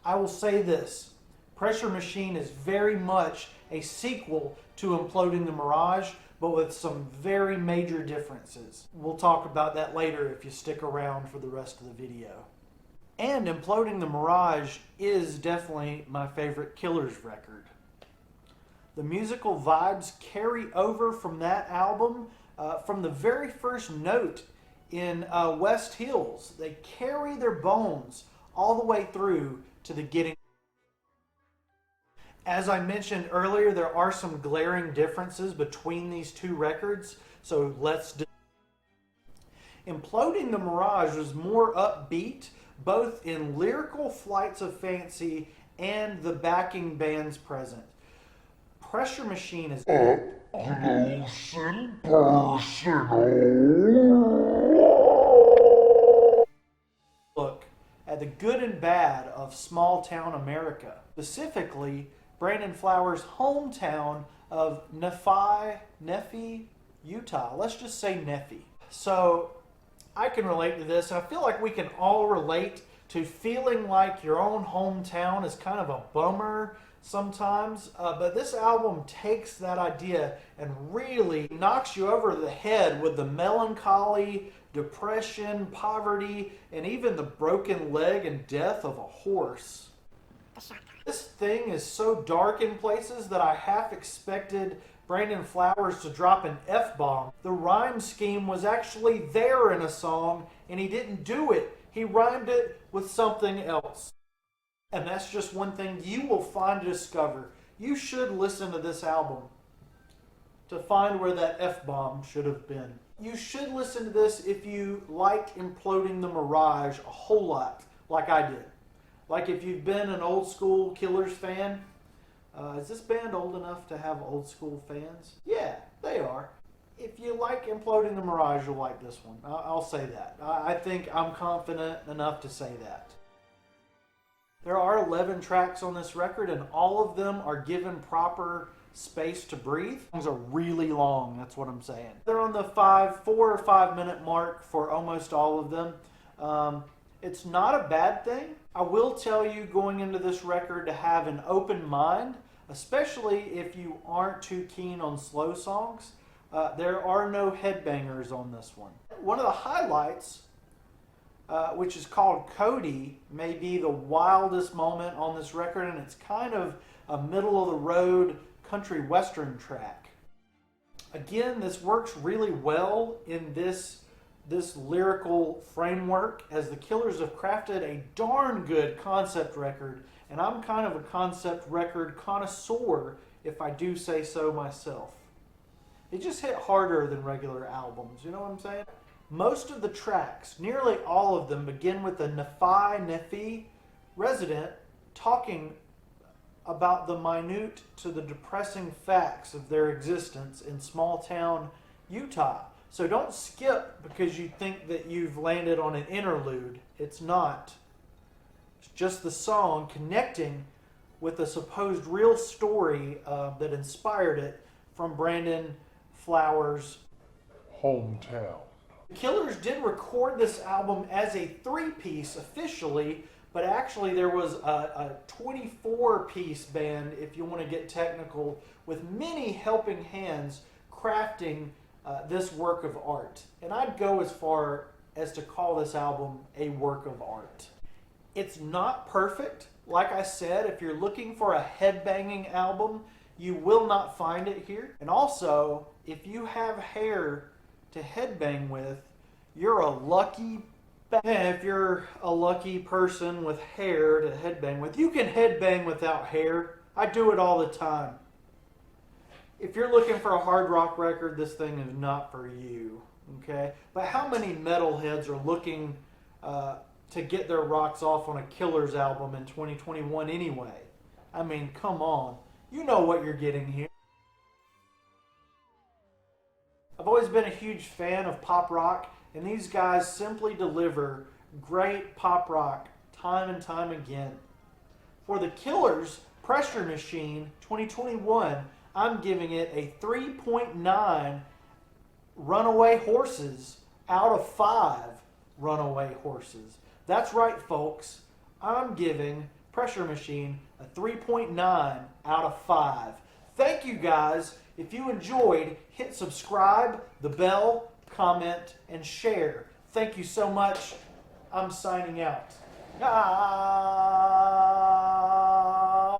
I will say this, Pressure Machine is very much a sequel to Imploding the Mirage, but with some very major differences. We'll talk about that later if you stick around for the rest of the video. And Imploding the Mirage is definitely my favorite Killers record. The musical vibes carry over from that album from the very first note in West Hills. They carry their bones all the way through to the Getting. As I mentioned earlier, there are some glaring differences between these two records, so Imploding the Mirage was more upbeat, both in lyrical flights of fancy and the backing bands present. Pressure Machine is up close and personal. look at the good and bad of small town America, specifically Brandon Flowers' hometown of Nephi, Utah. Let's just say Nephi. So I can relate to this, and I feel like we can all relate to feeling like your own hometown is kind of a bummer sometimes, but this album takes that idea and really knocks you over the head with the melancholy, depression, poverty, and even the broken leg and death of a horse. This thing is so dark in places that I half expected Brandon Flowers to drop an F-bomb. The rhyme scheme was actually there in a song, and he didn't do it. He rhymed it with something else. And that's just one thing you will find to discover. You should listen to this album to find where that F-bomb should have been. You should listen to this if you liked Imploding the Mirage a whole lot, like I did. Like if you've been an old school Killers fan. Is this band old enough to have old school fans? Yeah, they are. If you like Imploding the Mirage, you'll like this one. I'll say that. I think I'm confident enough to say that. There are 11 tracks on this record, and all of them are given proper space to breathe. Songs are really long, that's what I'm saying. They're on the 4 or 5 minute mark for almost all of them. It's not a bad thing. I will tell you going into this record to have an open mind, especially if you aren't too keen on slow songs. There are no headbangers on this one. One of the highlights, which is called Cody, may be the wildest moment on this record, and it's kind of a middle-of-the-road country western track. Again, this works really well in this lyrical framework, as the Killers have crafted a darn good concept record, and I'm kind of a concept record connoisseur, if I do say so myself. They just hit harder than regular albums, you know what I'm saying? Most of the tracks, nearly all of them, begin with the Nephi resident talking about the minute to the depressing facts of their existence in small town Utah. So don't skip because you think that you've landed on an interlude. It's not. It's just the song connecting with a supposed real story that inspired it from Brandon Flowers' hometown. The Killers did record this album as a 3-piece officially, but actually there was a 24-piece band, if you want to get technical, with many helping hands crafting this work of art. And I'd go as far as to call this album a work of art. It's not perfect. Like I said, if you're looking for a headbanging album, you will not find it here. And also, if you have hair to headbang with, you're a lucky if you're a lucky person with hair to headbang with. You can headbang without hair. I do it all the time. If you're looking for a hard rock record, this thing is not for you, okay? But how many metalheads are looking to get their rocks off on a Killers album in 2021 anyway? I mean, come on. You know what you're getting here. I've always been a huge fan of pop rock, and these guys simply deliver great pop rock time and time again. For the Killers' Pressure Machine 2021, I'm giving it a 3.9 runaway horses out of 5 runaway horses. That's right, folks. I'm giving pressure machine a 3.9 out of 5. Thank you guys. If you enjoyed, hit subscribe, the bell, comment, and share. Thank you so much. I'm signing out. Ah!